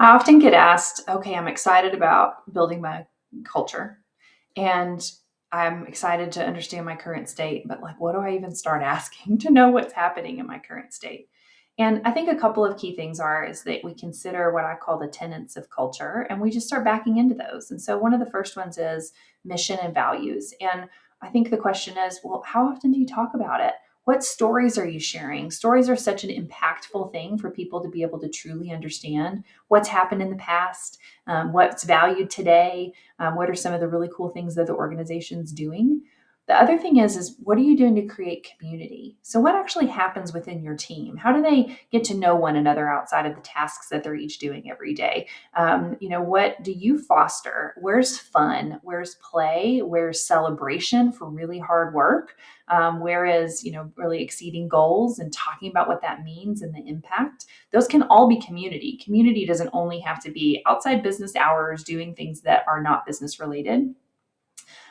I often get asked, okay, I'm excited about building my culture and I'm excited to understand my current state, but like, what do I even start asking to know what's happening in my current state? And I think a couple of key things is that we consider what I call the tenets of culture and we just start backing into those. And so one of the first ones is mission and values. And I think the question is, well, how often do you talk about it? What stories are you sharing? Stories are such an impactful thing for people to be able to truly understand what's happened in the past, what's valued today, what are some of the really cool things that the organization's doing. The other thing is what are you doing to create community? So what actually happens within your team? How do they get to know one another outside of the tasks that they're each doing every day? What do you foster? Where's fun? Where's play? Where's celebration for really hard work? Whereas, really exceeding goals and talking about what that means and the impact, those can all be community. Community doesn't only have to be outside business hours doing things that are not business related.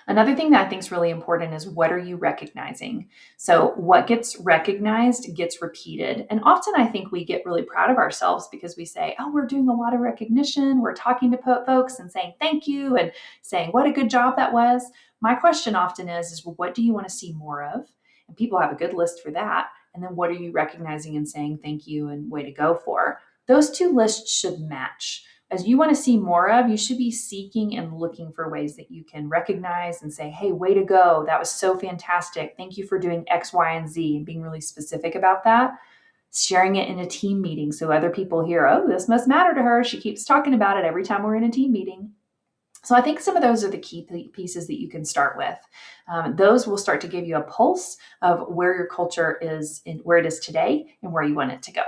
Another thing that I think is really important is what are you recognizing? So, what gets recognized gets repeated. And often I think we get really proud of ourselves because we say, oh, we're doing a lot of recognition. We're talking to folks and saying thank you and saying what a good job that was. My question often is well, what do you want to see more of? And people have a good list for that. And then what are you recognizing and saying thank you and way to go for? Those two lists should match. As you want to see more of, you should be seeking and looking for ways that you can recognize and say, hey, way to go. That was so fantastic. Thank you for doing X, Y, and Z and being really specific about that. Sharing it in a team meeting so other people hear, oh, this must matter to her. She keeps talking about it every time we're in a team meeting. So I think some of those are the key pieces that you can start with. Those will start to give you a pulse of where your culture is, where it is today, and where you want it to go.